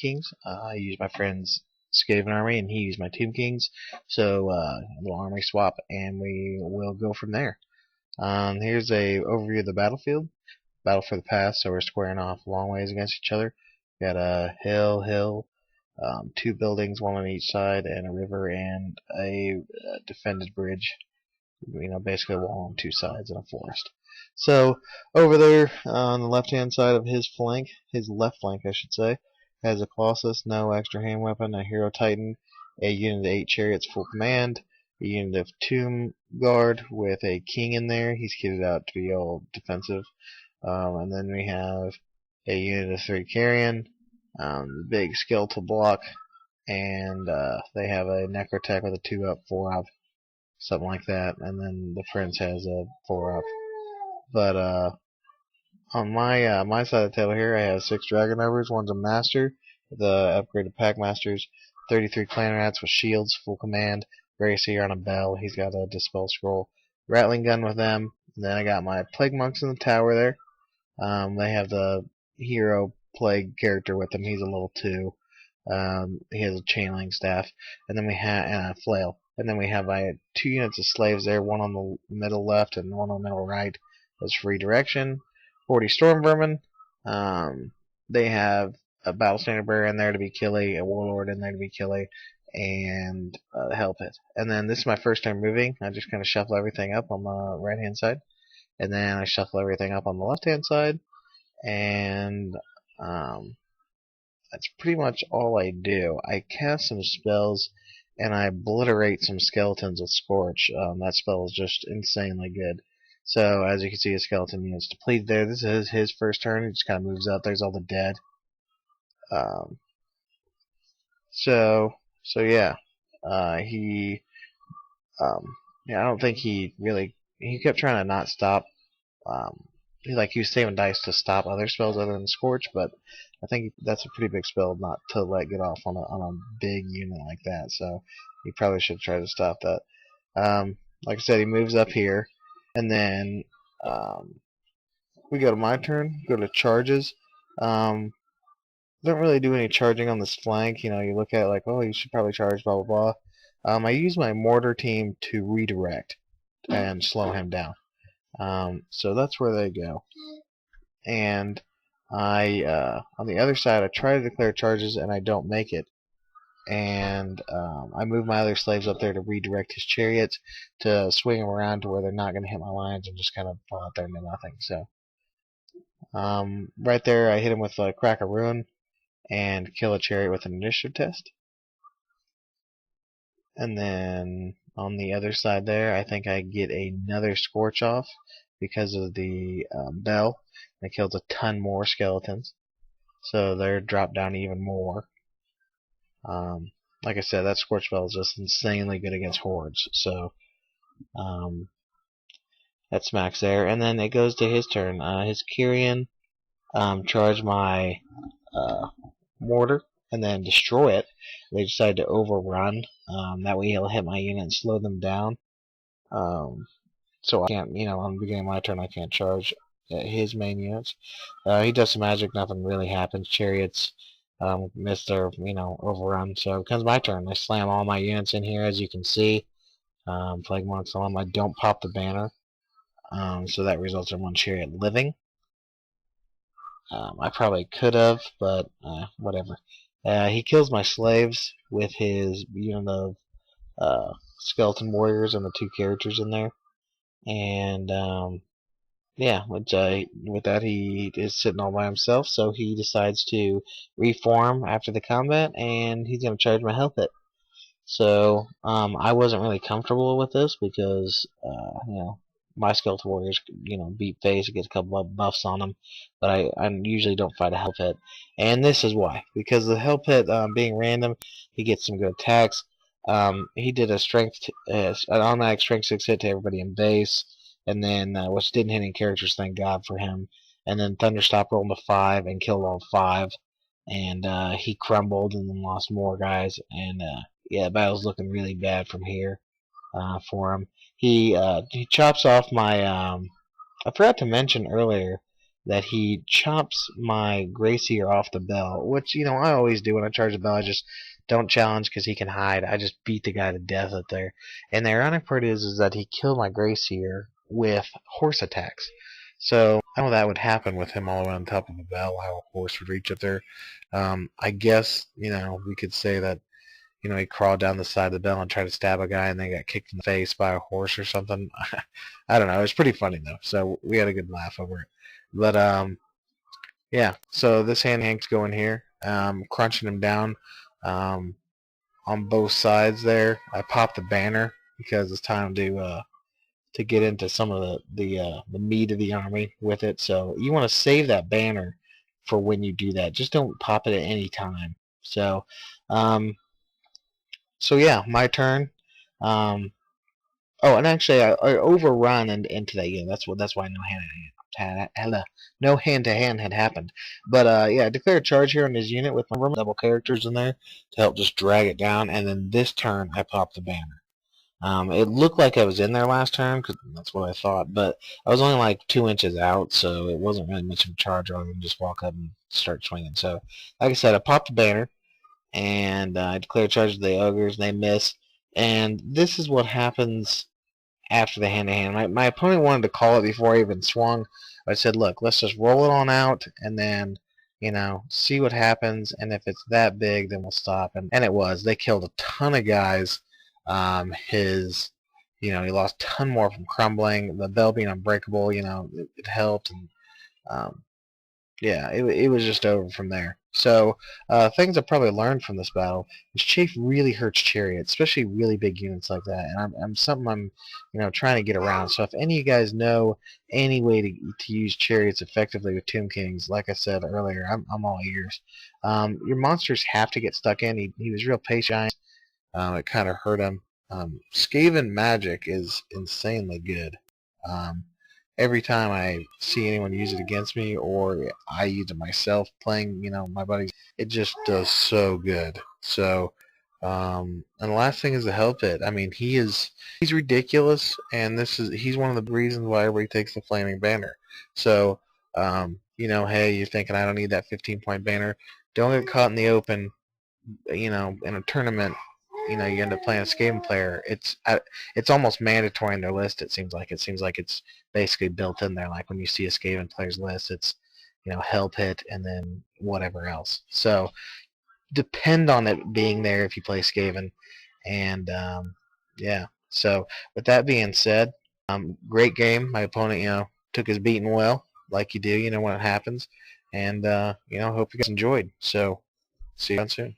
kings. I used my friend's Skaven army, and he used my Tomb Kings. So a little army swap, and we will go from there. Here's a overview of the battlefield. Battle for the past, so we're squaring off long ways against each other. Got a hill, two buildings, one on each side, and a river and a defended bridge. Basically a wall on two sides and a forest. So over there on the left-hand side of his flank, his left flank, I should say, has a Colossus, no extra hand weapon, a Hero Titan, a unit of 8 chariots full command, a unit of Tomb Guard with a king in there. He's kitted out to be all defensive. And then we have a unit of 3 carrion, big skeletal block, and they have a Necrotech with a 2 up, 4 up, something like that. And then the Prince has a 4 up. But on my side of the table here, I have 6 Dragon Rovers. One's a Master, the upgraded Pack Masters, 33 Clan Rats with shields, full command, Bracer on a bell. He's got a Dispel Scroll, Rattling Gun with them. And then I got my Plague Monks in the tower there. They have the Hero Plague character with them. He's a level 2. He has a chain link staff, and then we have a flail. And then we have 2 units of slaves there, one on the middle left and one on the middle right. That's free direction. 40 storm vermin. They have a battle standard bearer in there to be killy, a warlord in there to be killy, and the hell pit. And then this is my first time moving. I just kind of shuffle everything up on the right hand side, and then I shuffle everything up on the left hand side, and that's pretty much all I do. I cast some spells, and I obliterate some skeletons with Scorch. That spell is just insanely good. So, as you can see, a skeleton unit's depleted there. This is his first turn. He just kind of moves up. There's all the dead. So yeah. He, I don't think he really, he kept trying to not stop, he was saving dice to stop other spells other than Scorch, but I think that's a pretty big spell not to let get off on a big unit like that, so he probably should try to stop that. Like I said, he moves up here, and then we go to my turn, go to charges. Don't really do any charging on this flank. You look at it like, oh, you should probably charge, blah, blah, blah. I use my mortar team to redirect and slow him down. So that's where they go. And I, on the other side, I try to declare charges and I don't make it. And I move my other slaves up there to redirect his chariots to swing them around to where they're not going to hit my lines and just kind of fall out there into nothing. So right there, I hit him with a Crack a Ruin and kill a chariot with an initiative test. And then on the other side there, I think I get another Scorch off because of the bell. It kills a ton more skeletons, so they're dropped down even more. Like I said, that Scorch Bell is just insanely good against hordes, so that's max there. And then it goes to his turn. His Kyrian charge my mortar and then destroy it. They decide to overrun. That way he'll hit my unit and slow them down. So I can't, on the beginning of my turn, I can't charge his main units. He does some magic, nothing really happens. Chariots miss their, overrun. So it comes my turn. I slam all my units in here, as you can see. Plague Monks on them. I don't pop the banner. So that results in one chariot living. I probably could have, but whatever. He kills my slaves with his unit of skeleton warriors and the 2 characters in there. And yeah, with that he is sitting all by himself, so he decides to reform after the combat, and he's going to charge my health hit. So I wasn't really comfortable with this because my skeleton warriors beat face, get a couple of buffs on them, but I usually don't fight a hell pit. And this is why, because the hell pit being random, he gets some good attacks. He did an automatic strength 6 hit to everybody in base, and then which didn't hit any characters, thank God for him. And then Thunderstop rolled to 5 and killed all 5, and he crumbled and then lost more guys. And yeah, the battle's looking really bad from here for him. He chops off my. I forgot to mention earlier that he chops my Gracier off the bell, which, I always do when I charge the bell. I just don't challenge because he can hide. I just beat the guy to death up there. And the ironic part is that he killed my Gracier with horse attacks. So I know that would happen with him all the way on top of the bell, how a horse would reach up there. I guess, we could say that he crawled down the side of the bell and tried to stab a guy and then got kicked in the face by a horse or something. I don't know. It was pretty funny though, so we had a good laugh over it. But yeah. So this Hank's going here, crunching him down on both sides there. I popped the banner because it's time to get into some of the meat of the army with it. So you want to save that banner for when you do that. Just don't pop it at any time. So um, so yeah, my turn. Um, oh, and actually, I overrun into that. Yeah, that's why no hand to hand had happened. But yeah, I declare a charge here on his unit with my double characters in there to help just drag it down. And then this turn, I pop the banner. It looked like I was in there last turn, because that's what I thought, but I was only like 2 inches out, so it wasn't really much of a charge other than just walk up and start swinging. So, like I said, I popped the banner, and I declare charge of the ogres, and they miss. And this is what happens after the hand-to-hand. My opponent wanted to call it before I even swung. I said, look, let's just roll it on out, and then, see what happens, and if it's that big, then we'll stop. And it was. They killed a ton of guys. He lost a ton more from crumbling. The bell being unbreakable, it helped. And yeah, it was just over from there. So things I probably learned from this battle is Chafe really hurts chariots, especially really big units like that. And I'm something I'm trying to get around. So if any of you guys know any way to use chariots effectively with Tomb Kings, like I said earlier, I'm all ears. Your monsters have to get stuck in. He was real patient. It kind of hurt him. Skaven magic is insanely good. Um, every time I see anyone use it against me, or I use it myself playing, my buddies, it just does so good. So, and the last thing is the hell pit. I mean, he's ridiculous, and he's one of the reasons why everybody takes the flaming banner. So, hey, you're thinking I don't need that 15-point banner. Don't get caught in the open, in a tournament. You end up playing a Skaven player. It's almost mandatory in their list. It seems like it's basically built in there. Like when you see a Skaven player's list, it's Hell Pit and then whatever else. So depend on it being there if you play Skaven. And yeah. So with that being said, great game. My opponent, took his beating well, like you do, when it happens. And hope you guys enjoyed. So see you soon.